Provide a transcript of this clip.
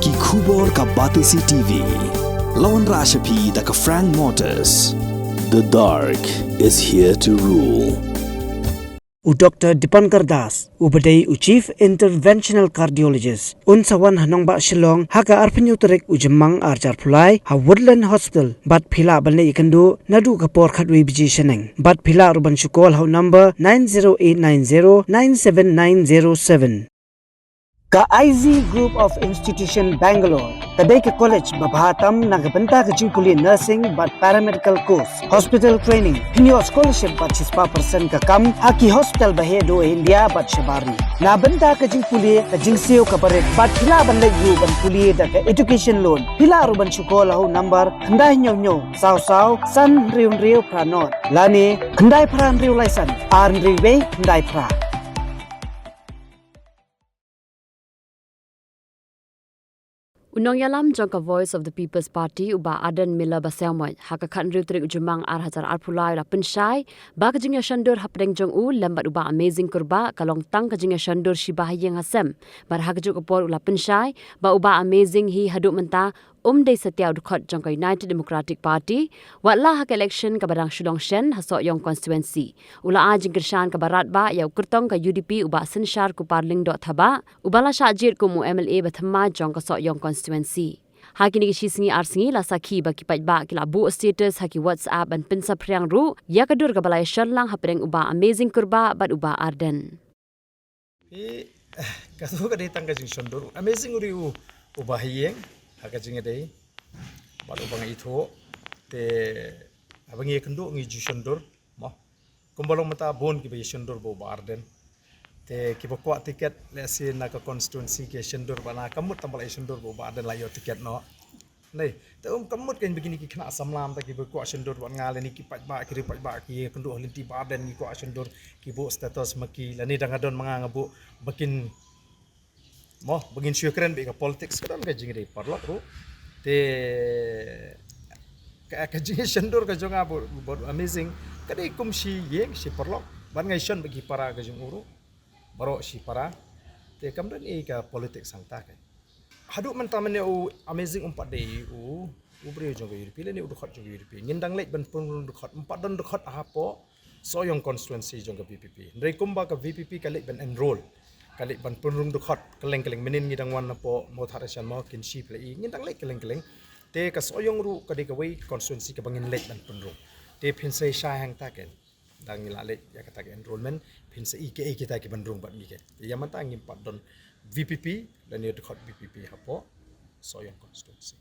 Ki khubor ka Batisi TV. Lawan Rashapi da ka Frank Motors. The dark is here to rule. Dr. Dipankar Das, Ubadai Chief Interventional Cardiologist, Unsawan Hanongba Shillong, Haka Arpinutrek Ujamang Arjar Pulai, Ha Woodland Hospital, Bat Pila Bane Ikandu, Nadu Kapor Kadwi Biji Sheneng, Bat Pila Ruban Shukol How number 90890-97907. Ka IZ Group of Institution Bangalore, Kadai ke College Babahatam Nagabanta ke Jingpuli Nursing but Paramedical Course, Hospital Training, Pinyo Scholarship but 6% ka kam, Haki Hospital Bahedo India but Shabari. Nabanta ke Jingpuli ke Jingseo ka Baret but Hila Bandai Yu ban Puli da ke Education Loan, Hila Ruban Shukol How number Kandai Nyo Sao San Riu Pranot, Lani Kandai Pran Riu Laisan, Arn Riwe Kandai Pra. Unong yalam jangka Voice of the People's Party uba Adan Mila Baselmoy haka kan riutrik ujumang arhajar arpulai la pensyai ba Jingïashondur hapdeng jong u lambat uba amazing kurba kalong Tang Jingïashondur si Bahaïing hasem bar haka juk upor ula pensyai ba uba amazing hi haduk menta Dei Setiau Dkhot jangka United Democratic Party watla hak election ka barang Shulong Shen hasok yong constituency ula a jingkirshan ka barat ba yau kurtong ka UDP uba sensyar ku parling dot thaba ubala syajir ku mu MLA bathma jangka sok yong constituency. Hakini kishi singi arsingi la sakhi ba kipat ba kila bu status haki WhatsApp ban pinsa priang ru ya kadur ka balai sharlang hapeng uba amazing kurba bat uba arden. Kaso ka ditang ka Jingïashondur amazing uri uba Bahaïing haka jinga day baru bang itu te abang ye kendo ngi Jingïashondur mo kumbalong mata bon ki Jingïashondur bo barden te ki bakwa tiket lesi na ka constituency ke Jingïashondur bana kamut tambal Jingïashondur bo barden la yo tiket no nei te kamut kan begini ki kena samlam ta ki bakwa Jingïashondur ban ngale ni ki pajba ki kendo linti barden ki ko Jingïashondur ki bo status maki lani dangadon mga ngabu bakin mo begin syukran be ka politics kadang ka jinga dei parlok ro te ka Jingïashondur ka jonga bo amazing kadai kum si yeng si parlok ban ngai shon bagi para ka jong uru baro si para te kamdan e ka politics sang ta ka hadu man tamane u amazing umpat dei u bre jong UDP le ni Dkhot jong UDP ngindang lek ban pun Dkhot umpat don Dkhot ahapo soyong constituency jong ka VPP ndrei kumba ka VPP ka lek ban enroll kalik ban punrung Dkhot keleng menin ngidang wan po mo tharasian mo kin shi play ngidang lek keleng te ka soyong ru ka de ka wei constituency ka bangin lek ban punrung te phinsai sha hang ta ken dang ila lek ya kata ke enrollment phinsai ke kita ke bandrung bat mi ke ya mata ngim pat don VPP dan Dkhot VPP hapo soyong constituency